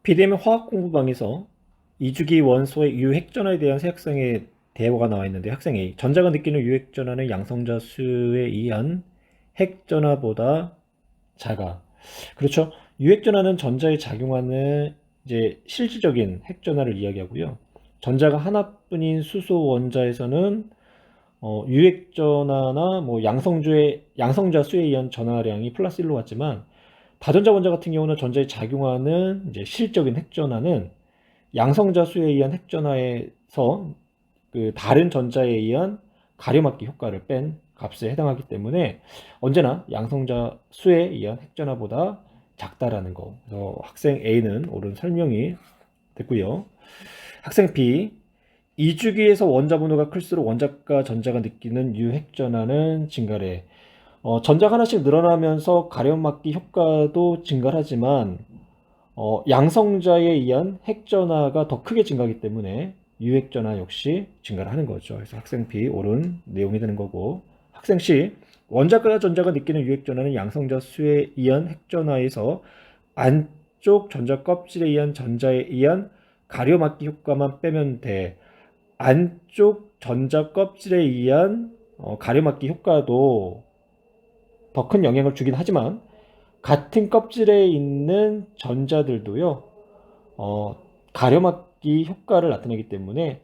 PDM 화학 공부방에서 이주기 원소의 유핵전화에 대한 새 학생의 대화가 나와 있는데, 학생 A, 전자가 느끼는 유핵전화는 양성자 수에 의한 핵전화보다 작아. 그렇죠. 유핵전화는 전자에 작용하는 이제 실질적인 핵전화를 이야기하고요. 전자가 하나뿐인 수소 원자에서는 유핵전화나 뭐 양성자 수에 의한 전하량이 플러스 1로 같지만, 다전자 원자 같은 경우는 전자에 작용하는 이제 실적인 핵전하는 양성자 수에 의한 핵전하에서 그 다른 전자에 의한 가려막기 효과를 뺀 값에 해당하기 때문에 언제나 양성자 수에 의한 핵전하보다 작다라는 거. 그래서 학생 A는 옳은 설명이 됐고요. 학생 B, 이주기에서 원자 번호가 클수록 원자과 전자가 느끼는 유핵전하는 증가래. 전자가 하나씩 늘어나면서 가려막기 효과도 증가하지만 양성자에 의한 핵전하가 더 크게 증가하기 때문에 유핵전하 역시 증가를 하는 거죠. 그래서 학생 B 옳은 내용이 되는 거고, 학생 C, 원자과 전자가 느끼는 유핵전하는 양성자 수에 의한 핵전하에서 안쪽 전자 껍질에 의한 전자에 의한 가려막기 효과만 빼면 돼. 안쪽 전자 껍질에 의한 가려막기 효과도 더 큰 영향을 주긴 하지만 같은 껍질에 있는 전자들도요, 가려막기 효과를 나타내기 때문에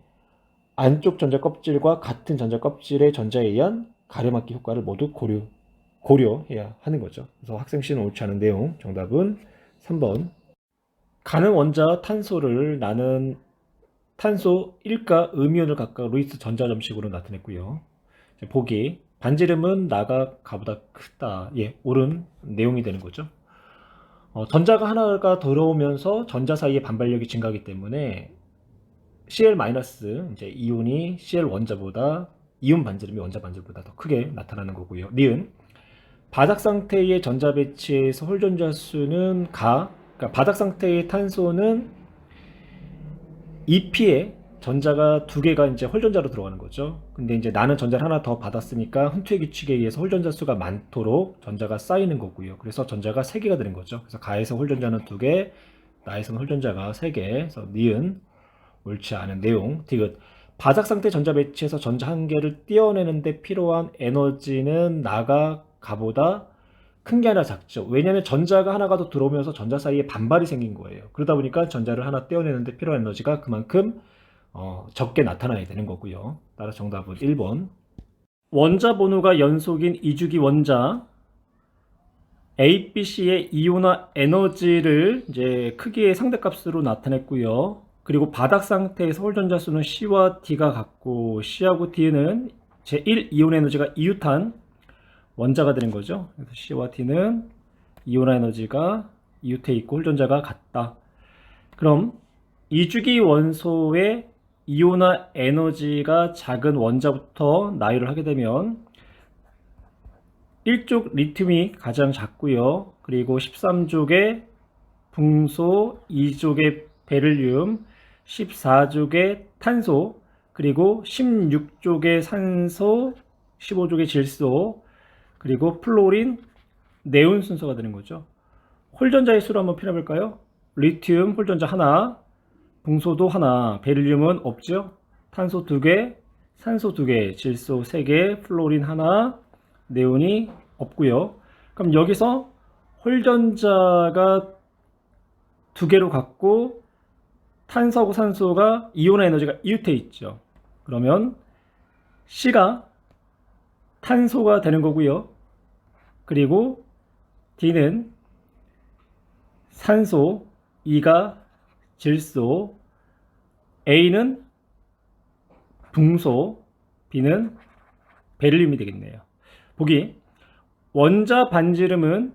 안쪽 전자 껍질과 같은 전자 껍질의 전자에 의한 가려막기 효과를 모두 고려해야 하는 거죠. 그래서 학생 C는 옳지 않은 내용, 정답은 3번. 가는 원자 탄소를 나는 탄소 1가 음이온을 각각 루이스 전자점식으로 나타냈고요. 보기, 반지름은 나가 가보다 크다. 예, 옳은 내용이 되는 거죠. 전자가 하나가 들어오면서 전자 사이의 반발력이 증가하기 때문에 Cl- 이제 이온이 Cl 원자보다, 이온 반지름이 원자 반지름보다 더 크게 나타나는 거고요. 니은, 바닥 상태의 전자 배치에서 홀전자 수는 그러니까 바닥 상태의 탄소는 EP에 전자가 두 개가 이제 홀전자로 들어가는 거죠. 근데 이제 나는 전자를 하나 더 받았으니까 흔투의 규칙에 의해서 홀전자 수가 많도록 전자가 쌓이는 거고요. 그래서 전자가 세 개가 되는 거죠. 그래서 가에서 홀전자는 두 개, 나에서는 홀전자가 세 개. 그래서 니은 옳지 않은 내용. 디귿, 바닥 상태 전자 배치에서 전자 한 개를 떼어내는데 필요한 에너지는 나가 가보다 큰 게 아니라 작죠. 왜냐하면 전자가 하나가 더 들어오면서 전자 사이에 반발이 생긴 거예요. 그러다 보니까 전자를 하나 떼어내는데 필요한 에너지가 그만큼 적게 나타나야 되는 거고요. 따라서 정답은 1번. 원자 번호가 연속인 이주기 원자 A, B, C의 이온화 에너지를 이제 크기의 상대값으로 나타냈고요. 그리고 바닥 상태에서 홀전자 수는 C와 D가 같고, C하고 D는 제1 이온 에너지가 이웃한 원자가 되는 거죠. 그래서 C와 D는 이온화 에너지가 이웃해 있고 홀전자가 같다. 그럼 이주기 원소의 이온화 에너지가 작은 원자부터 나열을 하게 되면 1족 리튬이 가장 작고요. 그리고 13족의 붕소, 2족의 베릴륨, 14족의 탄소, 그리고 16족의 산소, 15족의 질소, 그리고 플로린, 네온 순서가 되는 거죠. 홀전자의 수를 한번 필요해볼까요? 리튬 홀전자 하나, 붕소도 하나, 베릴륨은 없죠. 탄소 2개, 산소 2개, 질소 3개, 플로린 하나, 네온이 없고요. 그럼 여기서 홀전자가 2개로 갖고 탄소하고 산소가 이온화 에너지가 이웃해 있죠. 그러면 C가 탄소가 되는 거고요. 그리고 D는 산소, E가 질소, A는 붕소, B는 베릴륨이 되겠네요. 보기, 원자 반지름은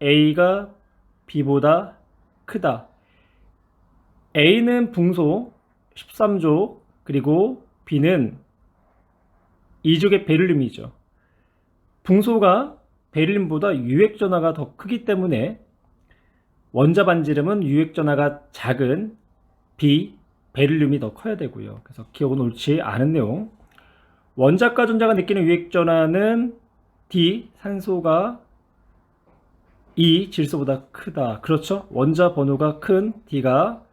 A가 B보다 크다. A는 붕소 13족, 그리고 B는 2족의 베릴륨이죠. 붕소가 베릴륨보다 유핵전하가 더 크기 때문에 원자 반지름은 유핵전하가 작은 B, 베릴륨이 더 커야 되고요. 그래서 기억은 옳지 않은 내용. 원자과 전자가 느끼는 유핵전하는 D, 산소가 E 질소보다 크다. 그렇죠? 원자 번호가 큰 D가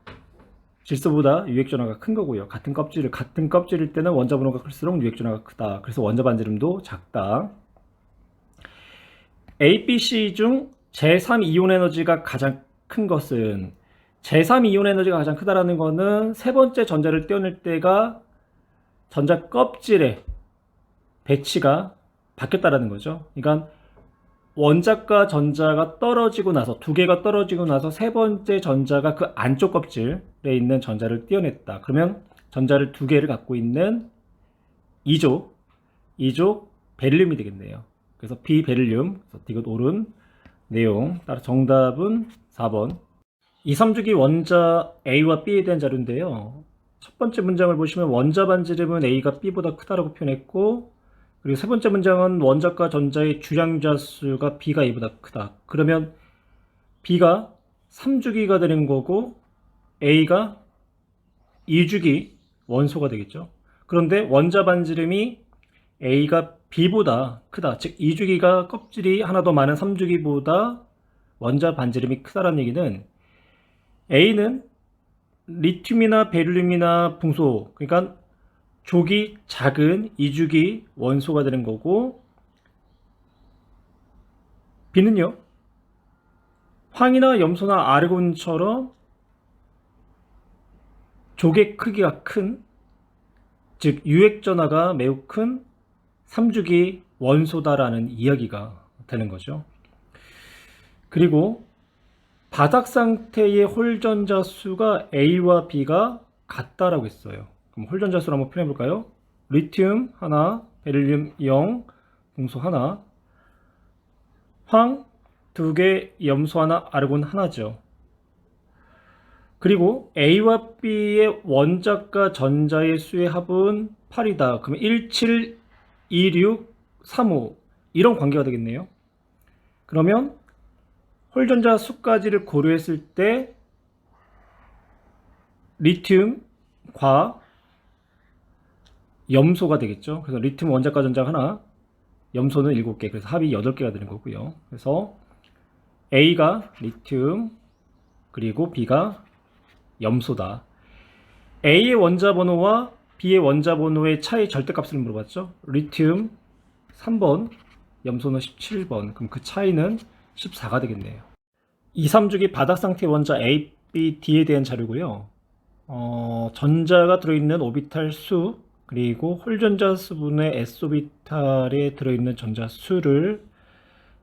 질소보다 유액전하가 큰 거고요. 같은 껍질일 때는 원자 번호가 클수록 유액전하가 크다. 그래서 원자 반지름도 작다. A, B, C 중 제3 이온 에너지가 가장 큰 것은, 제3 이온 에너지가 가장 크다라는 거는 세 번째 전자를 떼어낼 때가 전자 껍질의 배치가 바뀌었다라는 거죠. 그러니까 원자과 전자가 떨어지고 나서, 두 개가 떨어지고 나서 세 번째 전자가 그 안쪽 껍질에 있는 전자를 떼어냈다. 그러면 전자를 두 개를 갖고 있는 이족 베릴륨이 되겠네요. 그래서 비베릴륨, 디귿 옳은 내용. 따라 정답은 4번. 2, 3주기 원자 A와 B에 대한 자료인데요. 첫 번째 문장을 보시면 원자 반지름은 A가 B보다 크다라고 표현했고, 그리고 세 번째 문장은 원자과 전자의 주량자 수가 B가 A보다 크다. 그러면 B가 3주기가 되는 거고 A가 2주기 원소가 되겠죠. 그런데 원자 반지름이 A가 B보다 크다. 즉 2주기가 껍질이 하나 더 많은 3주기보다 원자 반지름이 크다라는 얘기는 A는 리튬이나 베릴륨이나 붕소, 그러니까 족이 작은 2주기 원소가 되는 거고, B는요, 황이나 염소나 아르곤처럼 족의 크기가 큰, 즉 유액전하가 매우 큰 3주기 원소다라는 이야기가 되는 거죠. 그리고 바닥 상태의 홀전자 수가 A와 B가 같다라고 했어요. 그럼 홀전자 수를 한번 표현해 볼까요? 리튬 하나, 베릴륨 0, 붕소 하나, 황 2개, 염소 하나, 아르곤 하나죠. 그리고 A와 B의 원자과 전자의 수의 합은 8이다. 그러면 17, 26, 35 이런 관계가 되겠네요. 그러면 홀전자 수까지를 고려했을 때 리튬과 염소가 되겠죠. 그래서 리튬 원자과 전자 하나, 염소는 7개, 그래서 합이 8개가 되는 거고요. 그래서 A가 리튬, 그리고 B가 염소다. A의 원자 번호와 B의 원자 번호의 차이 절대값을 물어봤죠. 리튬 3번, 염소는 17번. 그럼 그 차이는 14가 되겠네요. 2, 3주기 바닥 상태 원자 A, B, D에 대한 자료고요. 전자가 들어있는 오비탈 수, 그리고 홀전자 수분의 S오비탈에 들어있는 전자 수를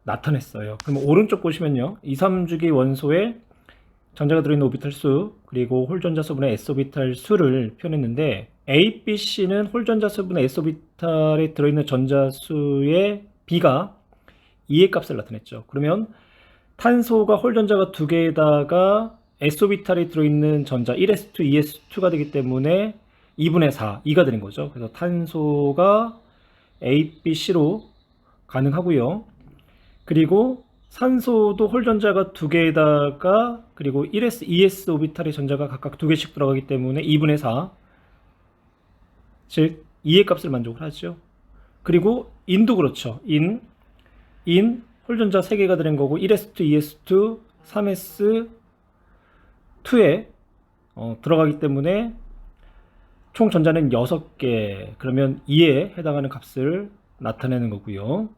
나타냈어요. 그럼 오른쪽 보시면요, 2, 3주기 원소에 전자가 들어있는 오비탈 수, 그리고 홀전자 수분의 S오비탈 수를 표현했는데, A, B, C는 홀전자 수분의 S오비탈에 들어있는 전자 수의 B가 2의 값을 나타냈죠. 그러면 탄소가 홀전자가 2개에다가 S오비탈이 들어있는 전자 1s2, 2s2가 되기 때문에 2분의 4, 2가 되는 거죠. 그래서 탄소가 A, B, C로 가능하고요. 그리고 산소도 홀전자가 2개에다가 그리고 1s, 2s 오비탈의 전자가 각각 2개씩 들어가기 때문에 2분의 4, 즉 2의 값을 만족을 하죠. 그리고 인도 그렇죠. 인 홀전자 3개가 되는 거고 1s2, 2s2, 3s2에 들어가기 때문에 총 전자는 6개, 그러면 2에 해당하는 값을 나타내는 거고요.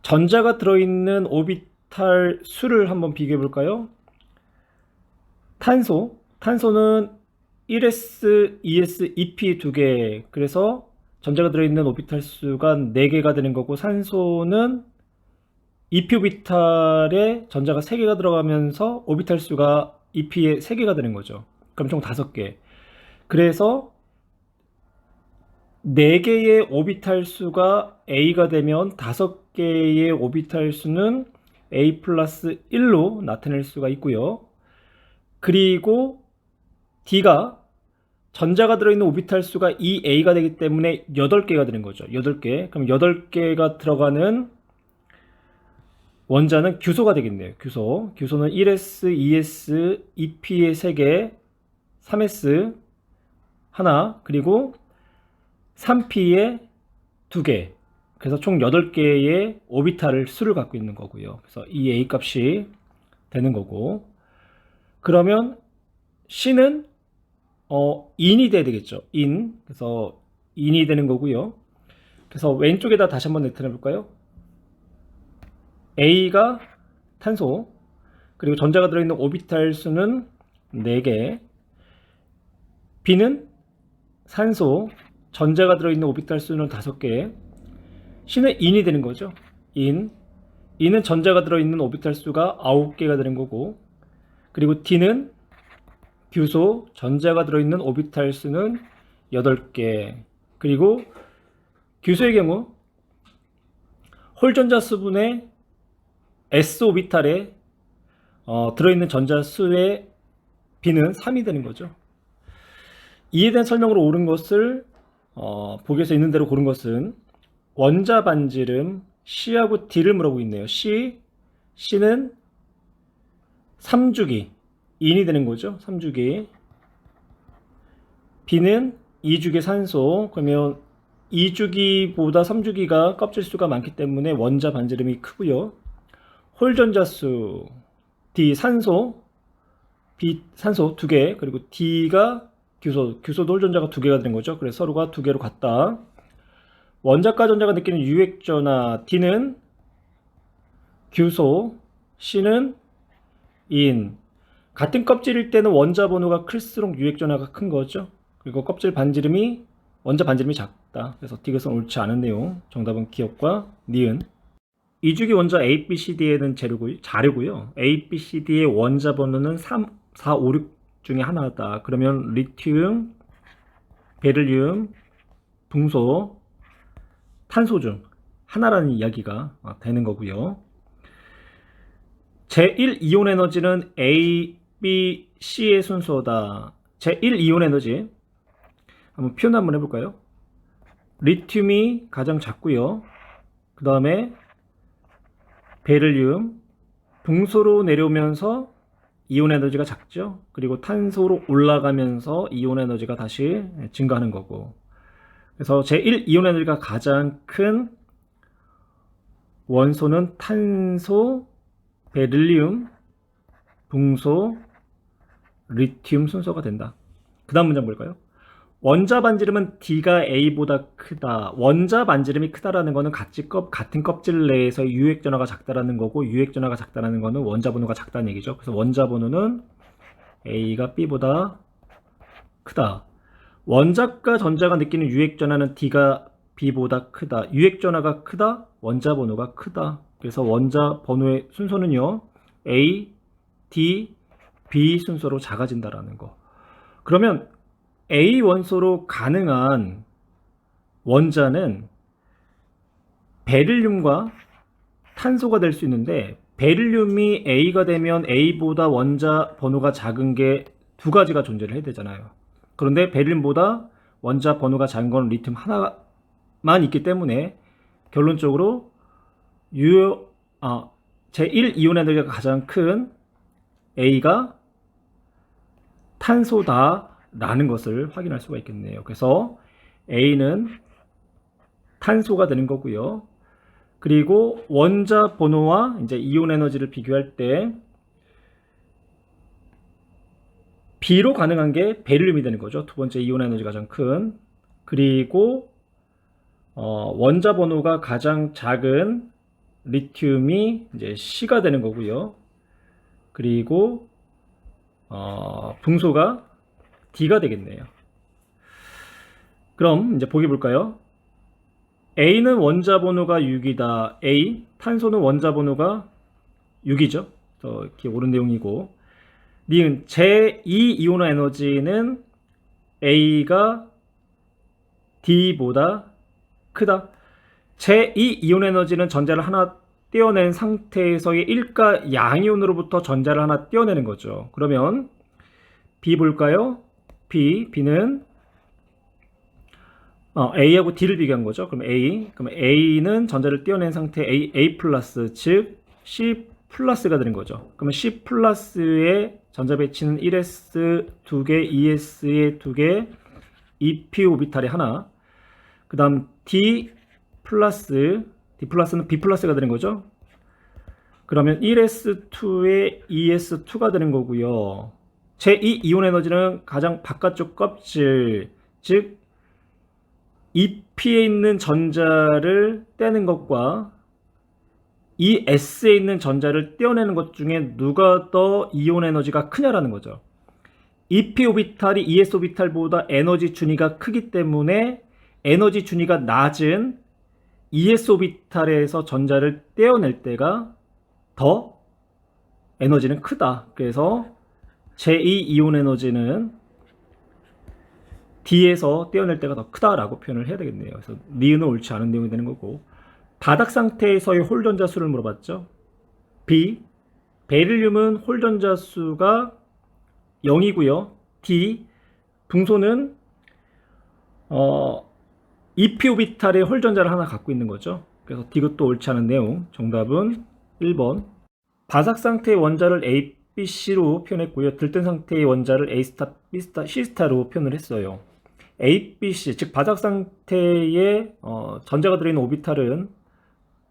전자가 들어있는 오비탈 수를 한번 비교해 볼까요? 탄소는 1s, 2s, 2p 2개, 그래서 전자가 들어있는 오비탈 수가 4개가 되는 거고, 산소는 2p 오비탈에 전자가 3개가 들어가면서 오비탈 수가 2p에 3개가 되는 거죠. 그럼 총 5개. 그래서 4개의 오비탈 수가 A가 되면 5개의 오비탈 수는 A 플러스 1로 나타낼 수가 있고요. 그리고 D가 전자가 들어있는 오비탈 수가 2A가 되기 때문에 8개가 되는 거죠. 8개. 그럼 8개가 들어가는 원자는 규소가 되겠네요. 규소는 1s, 2s, 2p의 3개, 3s 하나, 그리고 3p의 2개, 그래서 총 8개의 오비탈 수를 갖고 있는 거고요. 그래서 이 A 값이 되는 거고, 그러면 C는 in이 돼야 되겠죠. in. 그래서 in이 되는 거고요. 그래서 왼쪽에다 다시 한번 나타내 볼까요? A가 탄소, 그리고 전자가 들어있는 오비탈 수는 4개, B는 산소, 전자가 들어있는 오비탈 수는 5개, C는 in이 되는 거죠. in은 전자가 들어있는 오비탈 수가 9개가 되는 거고, 그리고 D는 규소, 전자가 들어있는 오비탈 수는 8개, 그리고 규소의 경우 홀 전자 수분의 s 오비탈에 들어있는 전자 수의 B는 3이 되는 거죠. 이에 대한 설명으로 옳은 것을 보기에서 있는 대로 고른 것은 원자 반지름 C하고 D를 물어보고 있네요. C는 3주기, 인이 되는 거죠. 3주기. B는 2주기 산소. 그러면 2주기보다 3주기가 껍질수가 많기 때문에 원자 반지름이 크고요. 홀전자수 D 산소, B 산소 2개, 그리고 D가 규소도 홀전자가 2개가 되는 거죠. 그래서 서로가 2개로 같다. 원자과 전자가 느끼는 유액전하 D는 규소, C는 인. 같은 껍질일 때는 원자 번호가 클수록 유액전하가 큰 거죠. 그리고 원자 반지름이 작다. 그래서 디귿은 옳지 않은 내용. 정답은 기억과 니은. 2주기 원자 A, B, C, D에는 자료고요. A, B, C, D의 원자 번호는 3, 4, 5, 6 중에 하나다. 그러면 리튬, 베릴륨, 붕소, 탄소 중 하나라는 이야기가 되는 거고요. 제1 이온 에너지는 A, B, C의 순서다. 제1 이온 에너지 한번 표현 한번 해볼까요? 리튬이 가장 작고요. 그 다음에 베릴륨, 붕소로 내려오면서 이온 에너지가 작죠. 그리고 탄소로 올라가면서 이온 에너지가 다시 증가하는 거고. 그래서 제1 이온 에너지가 가장 큰 원소는 탄소, 베릴륨, 붕소, 리튬 순서가 된다. 그 다음 문장 볼까요? 원자 반지름은 D가 A보다 크다. 원자 반지름이 크다라는 거는 같은 껍질 내에서 유액전하가 작다라는 거고, 유액전하가 작다라는 거는 원자 번호가 작다는 얘기죠. 그래서 원자 번호는 A가 B보다 크다. 원자과 전자가 느끼는 유액전하는 D가 B보다 크다. 유액전하가 크다. 원자 번호가 크다. 그래서 원자 번호의 순서는요, A, D, B 순서로 작아진다라는 거. 그러면 A 원소로 가능한 원자는 베릴륨과 탄소가 될 수 있는데, 베릴륨이 A가 되면 A보다 원자 번호가 작은 게 2가지가 존재를 해야 되잖아요. 그런데 베릴륨보다 원자 번호가 작은 건 리튬 하나만 있기 때문에 결론적으로 제1 이온 에너지가 가장 큰 A가 탄소다 라는 것을 확인할 수가 있겠네요. 그래서 A는 탄소가 되는 거고요. 그리고 원자 번호와 이제 이온 에너지를 비교할 때 B로 가능한 게 베릴륨이 되는 거죠. 두 번째 이온 에너지가 가장 큰. 그리고 원자 번호가 가장 작은 리튬이 이제 C가 되는 거고요. 그리고 붕소가 D가 되겠네요. 그럼 이제 보기 볼까요? A는 원자 번호가 6이다. 탄소는 원자 번호가 6이죠. 이렇게 옳은 내용이고, 니은 제2 이온 에너지는 A가 D보다 크다. 제2 이온 에너지는 전자를 하나 떼어낸 상태에서의 일가 양이온으로부터 전자를 하나 떼어내는 거죠. 그러면 B 볼까요? B는 A하고 D를 비교한 거죠. 그럼 A는 전자를 떼어낸 상태 A 플러스, 즉 C 플러스가 되는 거죠. 그러면 C 플러스의 전자 배치는 1s 2개, 2s에 2개, 2p 오비탈에 하나. 그 다음 D 플러스 D 플러스는 B 플러스가 되는 거죠. 그러면 1s2에 2s2가 되는 거고요. 제2 이온 에너지는 가장 바깥쪽 껍질, 즉 EP에 있는 전자를 떼는 것과 이 S에 있는 전자를 떼어내는 것 중에 누가 더 이온 에너지가 크냐라는 거죠. EP 오비탈이 ES 오비탈보다 에너지 준위가 크기 때문에 에너지 준위가 낮은 ES 오비탈에서 전자를 떼어낼 때가 더 에너지는 크다. 그래서 제2 이온 에너지는 D에서 떼어낼 때가 더 크다라고 표현을 해야 되겠네요. 그래서 니은은 옳지 않은 내용이 되는 거고, 바닥 상태에서의 홀 전자 수를 물어봤죠. B, 베릴륨은 홀 전자 수가 0이고요. D, 붕소는 EP 오비탈의 홀 전자를 하나 갖고 있는 거죠. 그래서 D것도 옳지 않은 내용. 정답은 1번. 바삭 상태의 원자를 A, B, C로 표현했고요. 들뜬 상태의 원자를 A 스타, B 스타, C 스타로 표현을 했어요. A, B, C, 즉 바삭 상태에 전자가 들어있는 오비탈은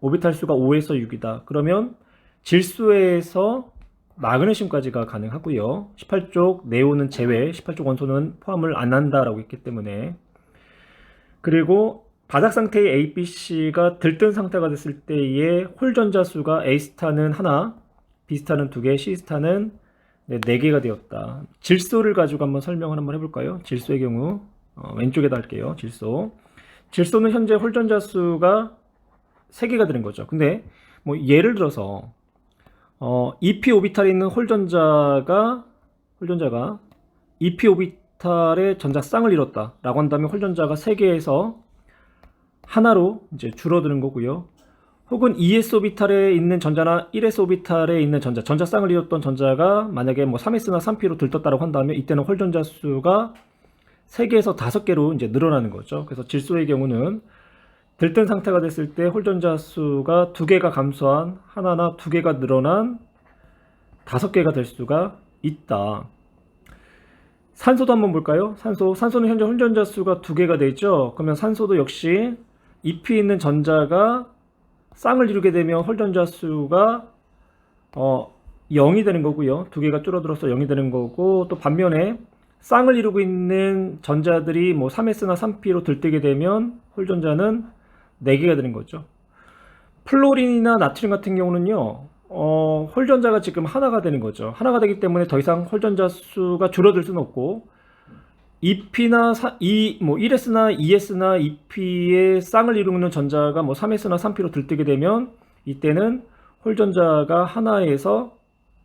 오비탈 수가 5에서 6이다. 그러면 질소에서 마그네슘까지가 가능하고요. 18쪽 네온은 제외, 18쪽 원소는 포함을 안 한다라고 했기 때문에. 그리고 바닥 상태의 A, B, C가 들뜬 상태가 됐을 때의 홀 전자 수가 A 스타는 하나, B 스타는 2개, C 스타는 4개가 되었다. 질소를 가지고 한번 설명을 한번 해볼까요? 질소의 경우 왼쪽에다 할게요. 질소는 현재 홀 전자 수가 3개가 되는 거죠. 근데 뭐 예를 들어서 EP 오비탈에 있는 홀 전자가 EP 오비탈의 전자 쌍을 이뤘다 라고 한다면 홀 전자가 3개에서 하나로 이제 줄어드는 거고요. 혹은 2s 오비탈에 있는 전자나 1s 오비탈에 있는 전자 쌍을 이뤘던 전자가 만약에 뭐 3s나 3p로 들떴다고 한다면 이때는 홀 전자 수가 3개에서 5개로 이제 늘어나는 거죠. 그래서 질소의 경우는 들뜬 상태가 됐을 때 홀 전자 수가 2개가 감소한 하나나 2개가 늘어난 5개가 될 수가 있다. 산소도 한번 볼까요? 산소는 현재 홀 전자 수가 2개가 되죠. 그러면 산소도 역시 EP 있는 전자가 쌍을 이루게 되면 홀 전자 수가 0이 되는 거고요. 2개가 줄어들어서 0이 되는 거고, 또 반면에 쌍을 이루고 있는 전자들이 뭐 3s나 3p로 들뜨게 되면 홀 전자는 4개가 되는 거죠. 플로린이나 나트륨 같은 경우는요, 홀 전자가 지금 하나가 되는 거죠. 하나가 되기 때문에 더 이상 홀 전자 수가 줄어들 수는 없고, EP나 1s나 2s나 EP의 쌍을 이루는 전자가 뭐 3s나 3p로 들뜨게 되면 이때는 홀 전자가 하나에서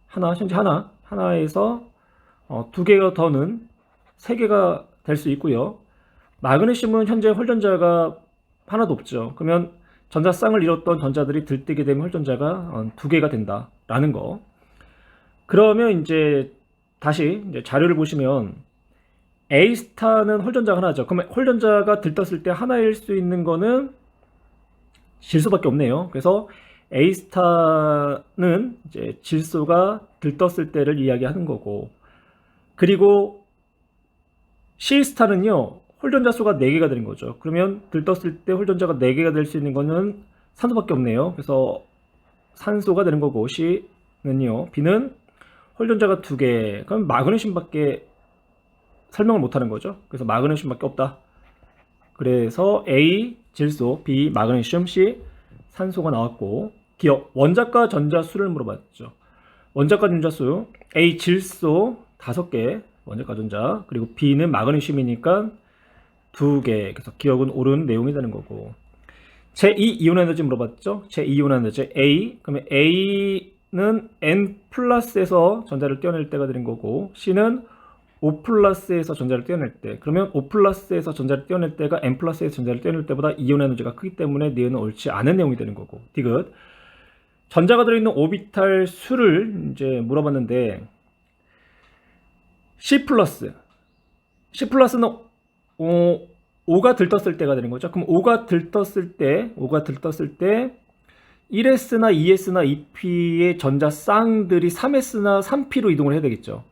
하나에서 2개가 더는 3개가 될 수 있고요. 마그네슘은 현재 홀 전자가 하나도 없죠. 그러면 전자 쌍을 이뤘던 전자들이 들뜨게 되면 홀 전자가 2개가 된다라는 거. 그러면 이제 다시 이제 자료를 보시면 A 스타는 홀 전자가 하나죠. 그러면 홀 전자가 들떴을 때 하나일 수 있는 거는 질소밖에 없네요. 그래서 A 스타는 이제 질소가 들떴을 때를 이야기하는 거고, 그리고 C 스타는요, 홀 전자 수가 4개가 되는 거죠. 그러면 들떴을 때 홀 전자가 4개가 될 수 있는 거는 산소밖에 없네요. 그래서 산소가 되는 거고, C는요, B는 홀 전자가 2개, 그럼 마그네슘밖에 설명을 못하는 거죠. 그래서 마그네슘밖에 없다. 그래서 A 질소, B 마그네슘, C 산소가 나왔고, 기억 원자과 전자수를 물어봤죠. 원자과 전자수 A 질소 5개 원자과 전자, 그리고 B는 마그네슘이니까 2개. 그래서 기억은 옳은 내용이 되는 거고, 제2 이온 에너지 물어봤죠. 제2 이온 에너지 A, 그러면 A는 N 플러스에서 전자를 떼어낼 때가 되는 거고, C는 O 플러스에서 전자를 떼어낼 때, 그러면 O 플러스에서 전자를 떼어낼 때가 N 플러스에서 전자를 떼어낼 때보다 이온 에너지가 크기 때문에 니은은 옳지 않은 내용이 되는 거고, 디귿. 전자가 들어있는 오비탈 수를 이제 물어봤는데, C 플러스는 5가 들떴을 때가 되는 거죠. 그럼 5가 들떴을 때 1s나 2s나 2p의 전자 쌍들이 3s나 3p로 이동을 해야 되겠죠.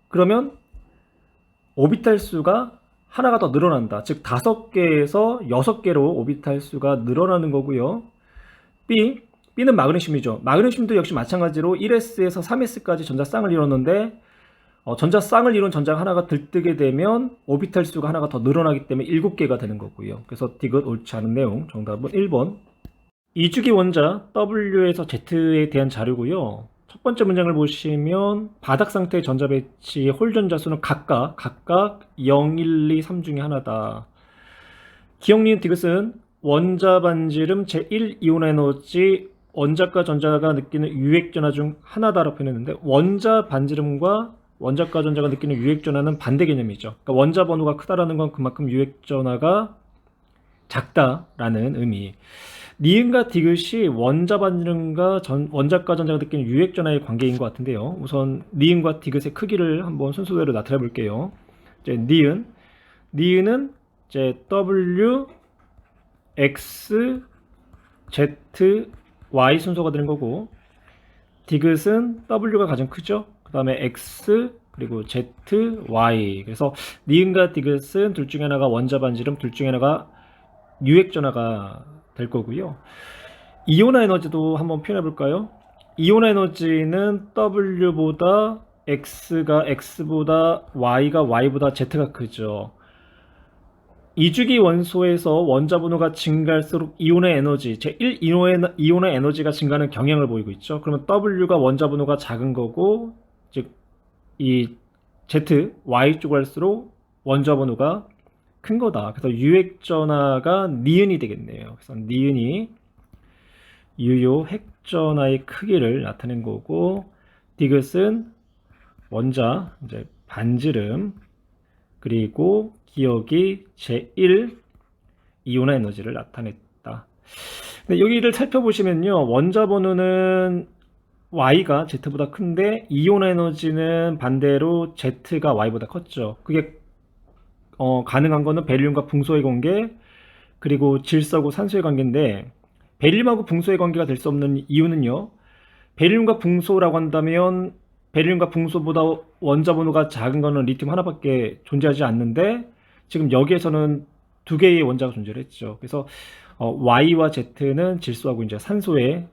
그러면 오비탈 수가 하나가 더 늘어난다. 즉 5개에서 6개로 오비탈 수가 늘어나는 거고요. B는 마그네슘이죠. 마그네슘도 역시 마찬가지로 1s에서 3s까지 전자쌍을 이뤘는데 전자쌍을 이룬 전자가 하나가 들뜨게 되면 오비탈 수가 하나가 더 늘어나기 때문에 7개가 되는 거고요. 그래서 디귿 옳지 않은 내용. 정답은 1번. 2주기 원자 W에서 Z에 대한 자료고요. 첫 번째 문장을 보시면 바닥 상태의 전자 배치의 홀 전자 수는 각각 0, 1, 2, 3 중에 하나다. 기억, 니은, 디귿은 원자 반지름 제1 이온 에너지 원자과 전자가 느끼는 유액 전하 중 하나다라고 표현했는데, 원자 반지름과 원자과 전자가 느끼는 유액 전하는 반대 개념이죠. 그러니까 원자 번호가 크다라는 건 그만큼 유액 전하가 작다라는 의미. 니은과 디귿이 원자 반지름과 원자과 전자가 느끼는 유액 전하의 관계인 것 같은데요. 우선 니은과 디귿의 크기를 한번 순서대로 나타내 볼게요. 이제 니은은 이제 W, X, Z, Y 순서가 되는 거고, 디귿은 W가 가장 크죠. 그 다음에 X 그리고 Z, Y. 그래서 니은과 디귿은 둘 중에 하나가 원자 반지름, 둘 중에 하나가 유액 전하가 될 거고요. 이온화 에너지도 한번 표현해 볼까요? 이온화 에너지는 W보다 X가 X보다 Y가 Y보다 Z가 크죠. 2주기 원소에서 원자 번호가 증가할수록 이온의 에너지, 제1 이온의 에너지가 증가하는 경향을 보이고 있죠. 그러면 W가 원자 번호가 작은 거고, 즉 이 Z, Y 쪽으로 할수록 원자 번호가 큰 거다. 그래서 유액 전하가 니은이 되겠네요. 그래서 니은이 유효 핵 전하의 크기를 나타낸 거고, 디귿은 원자 이제 반지름 그리고 기억이 제1 이온화 에너지를 나타냈다. 근데 여기를 살펴보시면요, 원자 번호는 Y가 Z보다 큰데 이온화 에너지는 반대로 Z가 Y보다 컸죠. 그게 가능한 거는 베릴륨과 붕소의 관계, 그리고 질소하고 산소의 관계인데, 베릴륨하고 붕소의 관계가 될 수 없는 이유는요, 베릴륨과 붕소라고 한다면 베릴륨과 붕소보다 원자 번호가 작은 거는 리튬 하나밖에 존재하지 않는데, 지금 여기에서는 2개의 원자가 존재를 했죠. 그래서 Y와 Z는 질소하고 이제 산소의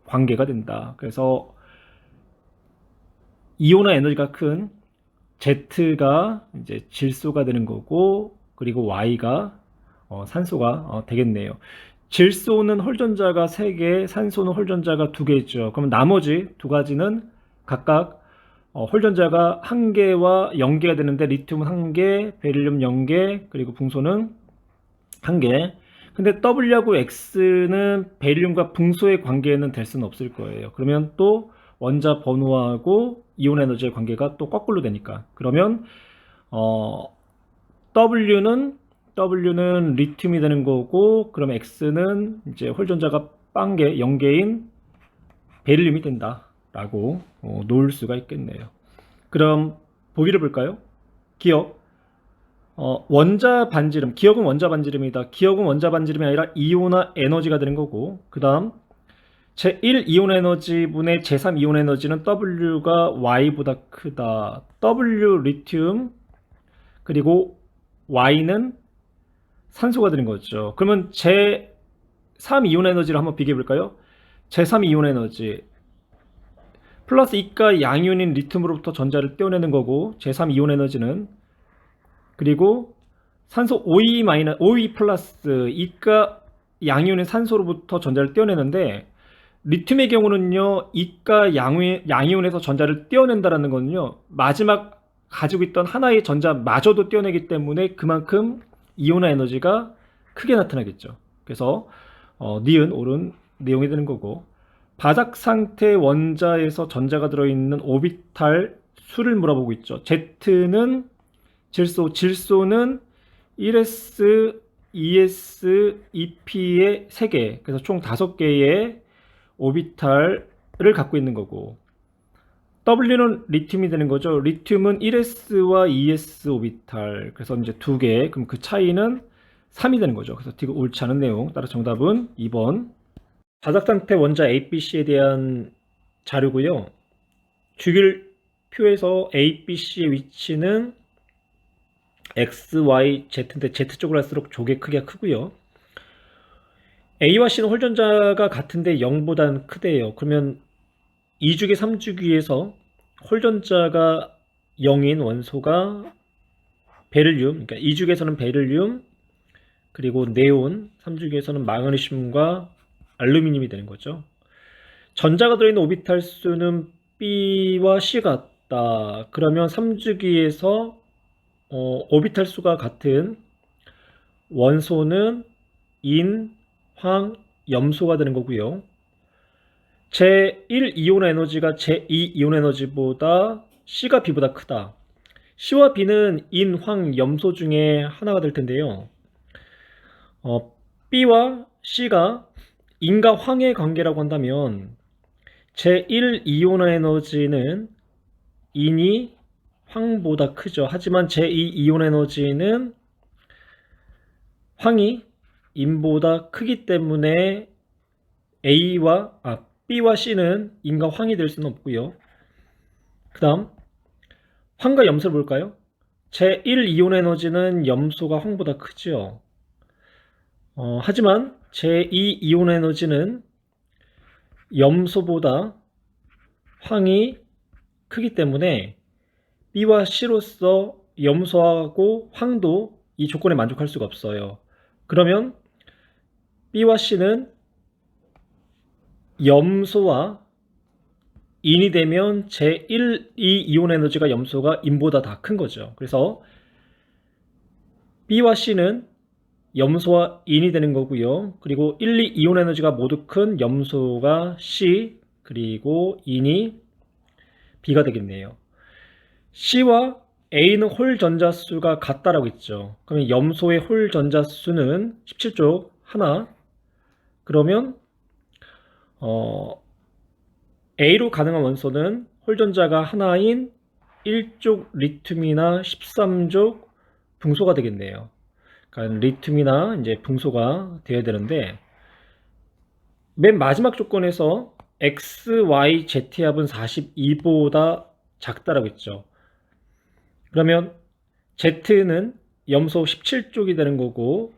관계가 된다. 그래서 이온화 에너지가 큰 Z가 이제 질소가 되는 거고, 그리고 Y가 산소가 되겠네요. 질소는 홀전자가 3개, 산소는 홀전자가 2개죠. 그럼 나머지 2가지는 각각 홀전자가 1개와 0개가 되는데, 리튬은 1개, 베릴륨 0개, 그리고 붕소는 1개. 근데 W하고 X는 베릴륨과 붕소의 관계는 될 수는 없을 거예요. 그러면 또 원자 번호하고 이온 에너지의 관계가 또 거꾸로 되니까, 그러면 W는 리튬이 되는 거고, 그럼 X는 이제 홀전자가 0개인 베릴륨이 된다라고 놓을 수가 있겠네요. 그럼 보기를 볼까요? 기억. 원자 반지름, 기억은 원자 반지름이다. 기억은 원자 반지름이 아니라 이온화 에너지가 되는 거고, 그 다음 제1 이온 에너지 분의 제3 이온 에너지는 W가 Y보다 크다. W 리튬 그리고 Y는 산소가 되는 거죠. 그러면 제3 이온 에너지를 한번 비교해 볼까요? 제3 이온 에너지 플러스 이가 양이온인 리튬으로부터 전자를 떼어내는 거고, 제3 이온 에너지는, 그리고 산소 OE 플러스 이가 양이온인 산소로부터 전자를 떼어내는데, 리튬의 경우는요, 이가 양이온에서 전자를 떼어낸다라는 거는요, 마지막 가지고 있던 하나의 전자마저도 떼어내기 때문에 그만큼 이온화 에너지가 크게 나타나겠죠. 그래서 니은 옳은 내용이 되는 거고, 바닥 상태 원자에서 전자가 들어있는 오비탈 수를 물어보고 있죠. Z는 질소는 1s, 2s, 2p의 3개, 그래서 총 5개의 오비탈을 갖고 있는 거고, W는 리튬이 되는 거죠. 리튬은 1s와 2s 오비탈, 그래서 이제 2개, 그럼 그 차이는 3이 되는 거죠. 그래서 디귿 옳지 않은 내용. 따라 정답은 2번. 바닥 상태 원자 A, B, C에 대한 자료고요. 주기율표에서 A, B, C의 위치는 X, Y, Z인데 Z 쪽으로 할수록 족의 크기가 크고요. A와 C는 홀전자가 같은데 0보다는 크대요. 그러면 2주기, 3주기에서 홀전자가 0인 원소가 베릴륨, 그러니까 2주기에서는 베릴륨, 그리고 네온, 3주기에서는 마그네슘과 알루미늄이 되는 거죠. 전자가 들어있는 오비탈 수는 B와 C 같다. 그러면 3주기에서 오비탈 수가 같은 원소는 인, 황, 염소가 되는 거고요. 제1 이온 에너지가 제2 이온 에너지보다 C가 B보다 크다. C와 B는 인, 황, 염소 중에 하나가 될 텐데요. B와 C가 인과 황의 관계라고 한다면 제1 이온 에너지는 인이 황보다 크죠. 하지만 제2 이온 에너지는 황이 인보다 크기 때문에 B와 C는 인과 황이 될 수는 없고요. 그 다음 황과 염소를 볼까요? 제1 이온 에너지는 염소가 황보다 크죠. 하지만 제2 이온 에너지는 염소보다 황이 크기 때문에 B와 C로서 염소하고 황도 이 조건에 만족할 수가 없어요. 그러면 B와 C는 염소와 인이 되면 제1, 2 이온 에너지가 염소가 인보다 다 큰 거죠. 그래서 B와 C는 염소와 인이 되는 거고요. 그리고 1, 2 이온 에너지가 모두 큰 염소가 C, 그리고 인이 B가 되겠네요. C와 A는 홀 전자수가 같다라고 했죠. 그러면 염소의 홀 전자수는 17쪽 하나. 그러면 A로 가능한 원소는 홀 전자가 하나인 1족 리튬이나 13족 붕소가 되겠네요. 그러니까 리튬이나 이제 붕소가 되어야 되는데 맨 마지막 조건에서 X, Y, Z 합은 42보다 작다라고 했죠. 그러면 Z는 염소 17족이 되는 거고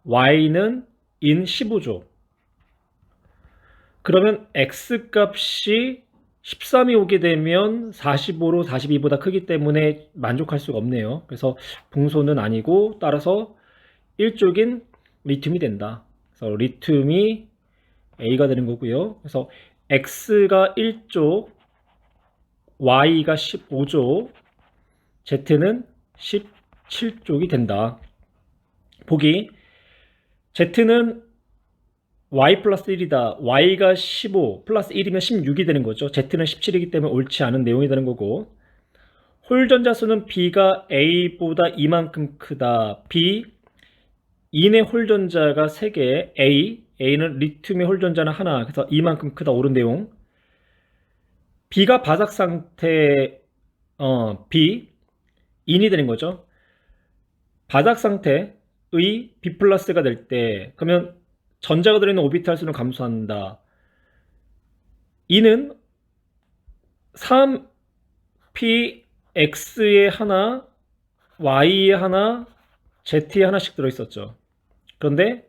Y는 인 15족. 그러면 X 값이 13이 오게 되면 45로 42보다 크기 때문에 만족할 수가 없네요. 그래서 붕소는 아니고 따라서 1족인 리튬이 된다. 그래서 리튬이 A가 되는 거고요. 그래서 X가 1족, Y가 15족, Z는 17족이 된다. 보기 Z는 Y 플러스 1이다. Y가 15 플러스 1이면 16이 되는 거죠. Z는 17이기 때문에 옳지 않은 내용이 되는 거고 홀 전자수는 B가 A보다 이만큼 크다. B, 인의 홀 전자가 3개, A는 리튬의 홀 전자는 하나. 그래서 이만큼 크다. 옳은 내용. B가 바삭 상태, B, 인이 되는 거죠. 바삭 상태의 B 플러스가 될 때, 그러면 전자가 들어있는 오비탈 수는 감소한다. 이는 3px에 하나, y에 하나, z에 하나씩 들어있었죠. 그런데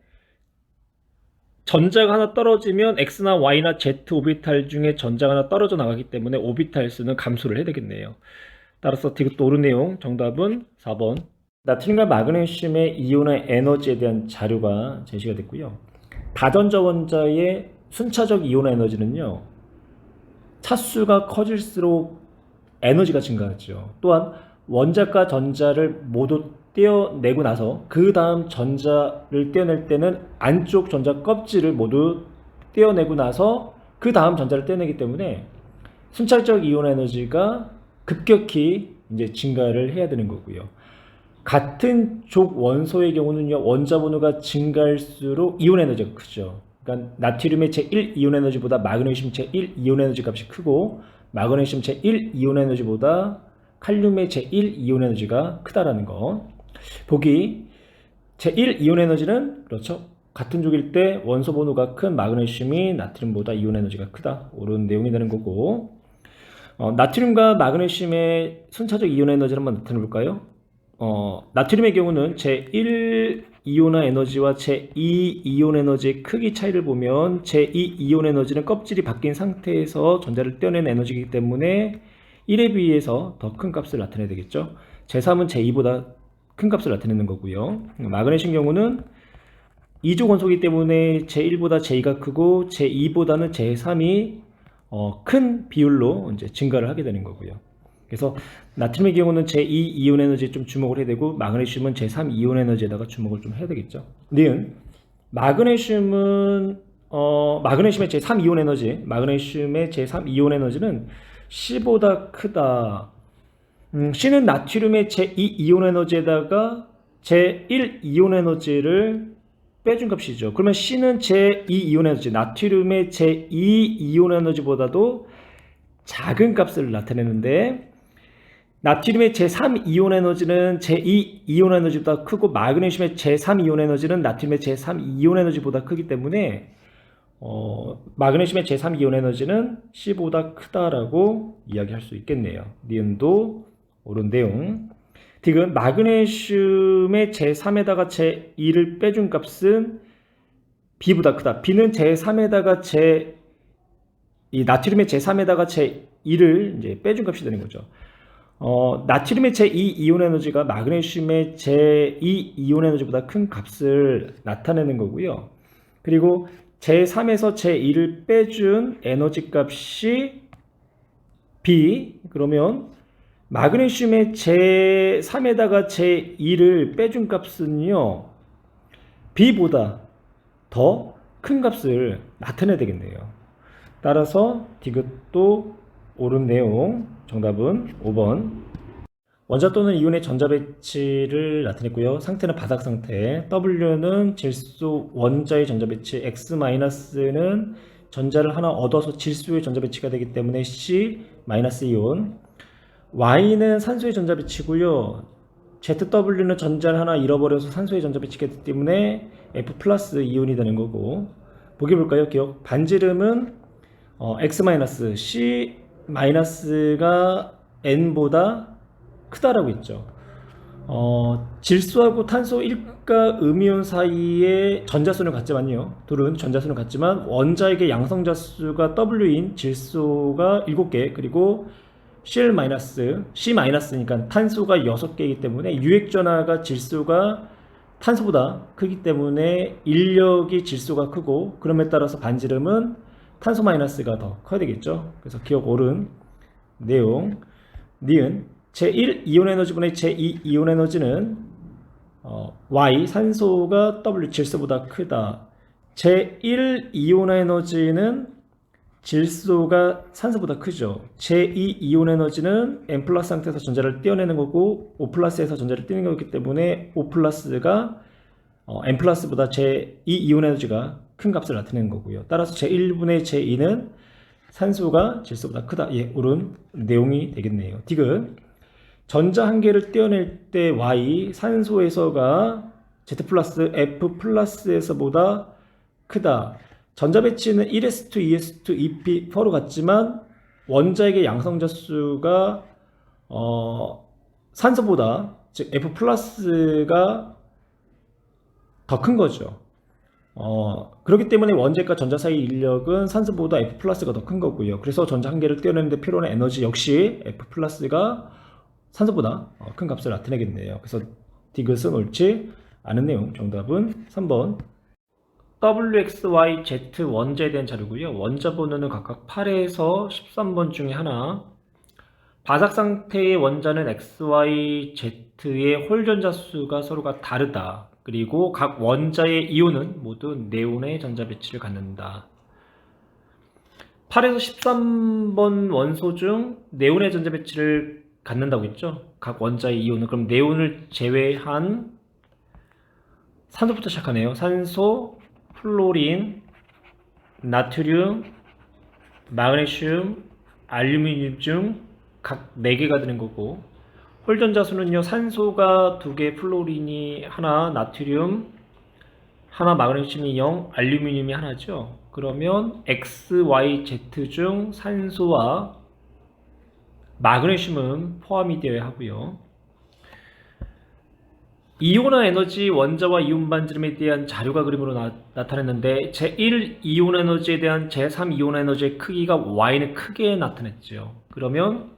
전자가 하나 떨어지면 x나 y나 z 오비탈 중에 전자가 하나 떨어져 나가기 때문에 오비탈 수는 감소를 해야 되겠네요. 따라서 이것도 옳은 내용, 정답은 4번. 나트륨과 마그네슘의 이온의 에너지에 대한 자료가 제시가 됐고요. 다전자 원자의 순차적 이온 에너지는요, 차수가 커질수록 에너지가 증가하죠. 또한 원자과 전자를 모두 떼어내고 나서 그 다음 전자를 떼어낼 때는 안쪽 전자 껍질을 모두 떼어내고 나서 그 다음 전자를 떼어내기 때문에 순차적 이온 에너지가 급격히 이제 증가를 해야 되는 거고요. 같은 족 원소의 경우는요, 원자 번호가 증가할수록 이온 에너지가 크죠. 그러니까 나트륨의 제1 이온 에너지보다 마그네슘 제1 이온 에너지 값이 크고 마그네슘 제1 이온 에너지보다 칼륨의 제1 이온 에너지가 크다라는 거. 보기 제1 이온 에너지는 그렇죠. 같은 족일 때 원소 번호가 큰 마그네슘이 나트륨보다 이온 에너지가 크다. 옳은 내용이 되는 거고 나트륨과 마그네슘의 순차적 이온 에너지를 한번 나타내 볼까요? 나트륨의 경우는 제1 이온화 에너지와 제2 이온 에너지의 크기 차이를 보면 제2 이온 에너지는 껍질이 바뀐 상태에서 전자를 떼어낸 에너지이기 때문에 1에 비해서 더 큰 값을 나타내야 되겠죠. 제3은 제2보다 큰 값을 나타내는 거고요. 마그네슘 경우는 2조 원소이기 때문에 제1보다 제2가 크고 제2보다는 제3이 큰 비율로 이제 증가를 하게 되는 거고요. 그래서 나트륨의 경우는 제2 이온 에너지에 좀 주목을 해야 되고 마그네슘은 제3 이온 에너지에다가 주목을 좀 해야 되겠죠. 니은 마그네슘은 마그네슘의 제3 이온 에너지, 마그네슘의 제3 이온 에너지는 C보다 크다. C는 나트륨의 제2 이온 에너지에다가 제1 이온 에너지를 빼준 값이죠. 그러면 C는 제2 이온 에너지, 나트륨의 제2 이온 에너지보다도 작은 값을 나타내는데 나트륨의 제3 이온 에너지는 제2 이온 에너지보다 크고 마그네슘의 제3 이온 에너지는 나트륨의 제3 이온 에너지보다 크기 때문에 마그네슘의 제3 이온 에너지는 C보다 크다라고 이야기할 수 있겠네요. 니은도 옳은 내용. 디귿 마그네슘의 제3에다가 제2를 빼준 값은 B보다 크다. B는 제3에다가 이 나트륨의 제3에다가 제2를 이제 빼준 값이 되는 거죠. 나트륨의 제2 이온 에너지가 마그네슘의 제2 이온 에너지보다 큰 값을 나타내는 거고요. 그리고 제3에서 제2를 빼준 에너지 값이 B. 그러면 마그네슘의 제3에다가 제2를 빼준 값은요, B보다 더 큰 값을 나타내야 되겠네요. 따라서 디귿도 옳은 내용. 정답은 5번. 원자 또는 이온의 전자 배치를 나타냈고요. 상태는 바닥 상태. W는 질소 원자의 전자 배치, X-는 전자를 하나 얻어서 질소의 전자 배치가 되기 때문에 C- 이온. Y는 산소의 전자 배치고요. ZW는 전자를 하나 잃어버려서 산소의 전자 배치가 되기 때문에 F+ 이온이 되는 거고. 보기 볼까요? 기억. 반지름은 X-, C-가 N보다 크다라고 했죠. 질소하고 탄소 1가 음이온 사이에 전자수는 같지만요. 둘은 전자수는 같지만 원자에게 양성자 수가 W인 질소가 7개, 그리고 C-니까 탄소가 6개이기 때문에 유액전하가 질소가 탄소보다 크기 때문에 인력이 질소가 크고, 그럼에 따라서 반지름은 탄소 마이너스가 더 커야 되겠죠. 그래서 기억 옳은 내용. 니은 제1 이온 에너지분의 제2 이온 에너지는 Y 산소가 W 질소보다 크다. 제1 이온 에너지는 질소가 산소보다 크죠. 제2 이온 에너지는 N+ 상태에서 전자를 떼어내는 거고 O+에서 전자를 떼는 거기 때문에 O+가 N+보다 제2 이온 에너지가 큰 값을 나타내는 거고요. 따라서 제1분의 제2는 산소가 질소보다 크다. 예, 옳은 내용이 되겠네요. 디귿 전자 한 개를 떼어낼 때 Y 산소에서가 Z+, F+에서보다 크다. 전자 배치는 1s2, 2s2, 2p 서로 같지만 원자에게 양성자 수가 산소보다, 즉 F+가 더 큰 거죠. 그렇기 때문에 원자과 전자 사이 인력은 산소보다 F+가 더 큰 거고요. 그래서 전자 한 개를 떼어내는데 필요한 에너지 역시 F+가 산소보다 큰 값을 나타내겠네요. 그래서 디귿은 옳지 않은 내용. 정답은 3번. WXYZ 원자에 대한 자료고요. 원자 번호는 각각 8에서 13번 중에 하나. 바삭 상태의 원자는 XYZ의 홀 전자 수가 서로가 다르다. 그리고 각 원자의 이온은 모두 네온의 전자 배치를 갖는다. 8에서 13번 원소 중 네온의 전자 배치를 갖는다고 했죠. 각 원자의 이온은. 그럼 네온을 제외한 산소부터 시작하네요. 산소, 플로린, 나트륨, 마그네슘, 알루미늄 중 각 4개가 되는 거고, 홀전자 수는요, 산소가 2개, 플로린이 하나, 나트륨 하나, 마그네슘이 0, 알루미늄이 하나죠. 그러면 X, Y, Z 중 산소와 마그네슘은 포함이 되어야 하고요. 이온화 에너지 원자와 이온 반지름에 대한 자료가 그림으로 나타냈는데 제1 이온 에너지에 대한 제3 이온 에너지의 크기가 Y는 크게 나타냈죠. 그러면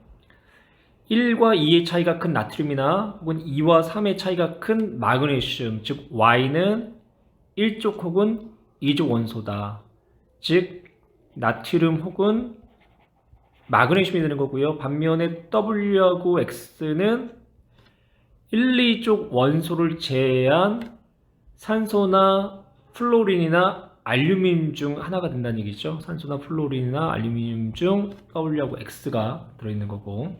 1과 2의 차이가 큰 나트륨이나 혹은 2와 3의 차이가 큰 마그네슘, 즉 Y는 1족 혹은 2족 원소다. 즉 나트륨 혹은 마그네슘이 되는 거고요. 반면에 W하고 X는 1, 2족 원소를 제외한 산소나 플로린이나 알루미늄 중 하나가 된다는 얘기죠. 산소나 플로린이나 알루미늄 중 W하고 X가 들어있는 거고,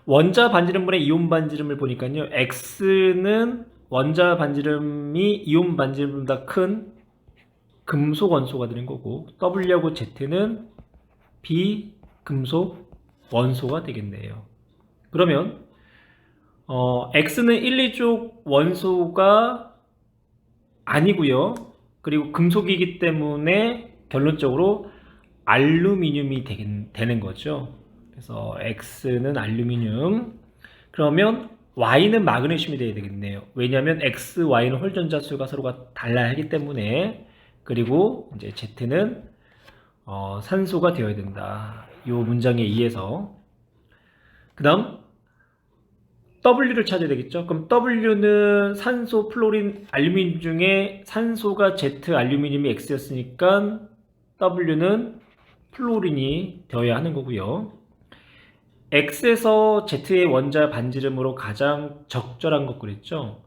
원자 반지름분의 이온 반지름을 보니까요, X는 원자 반지름이 이온 반지름보다 큰 금속 원소가 되는 거고, W하고 Z는 비금속 원소가 되겠네요. 그러면 X는 1, 2족 원소가 아니고요. 그리고 금속이기 때문에 결론적으로 알루미늄이 되는 거죠. 그래서 X는 알루미늄. 그러면 Y는 마그네슘이 되어야 되겠네요. 왜냐하면 X, Y는 홀전자 수가 서로가 달라야 하기 때문에. 그리고 이제 Z는 산소가 되어야 된다. 이 문장에 의해서. 그 다음 W를 찾아야 되겠죠. 그럼 W는 산소, 플로린, 알루미늄 중에 산소가 Z, 알루미늄이 X였으니까 W는 플로린이 되어야 하는 거고요. X에서 Z의 원자 반지름으로 가장 적절한 것 그랬죠.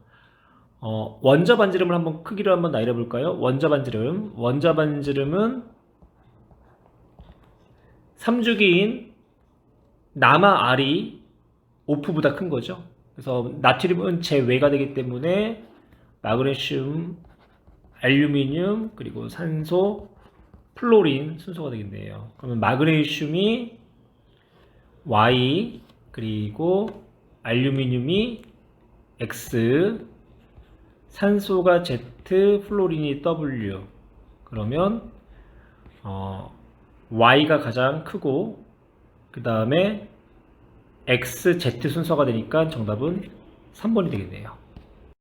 원자 반지름을 한번 크기로 한번 나열해 볼까요? 원자 반지름은 3주기인 남아 R이 오프보다 큰 거죠. 그래서 나트륨은 제외가 되기 때문에 마그네슘, 알루미늄, 그리고 산소, 플로린 순서가 되겠네요. 그러면 마그네슘이 Y, 그리고 알루미늄이 X, 산소가 Z, 플로린이 W. 그러면 Y가 가장 크고 그 다음에 X, Z 순서가 되니까 정답은 3번이 되겠네요.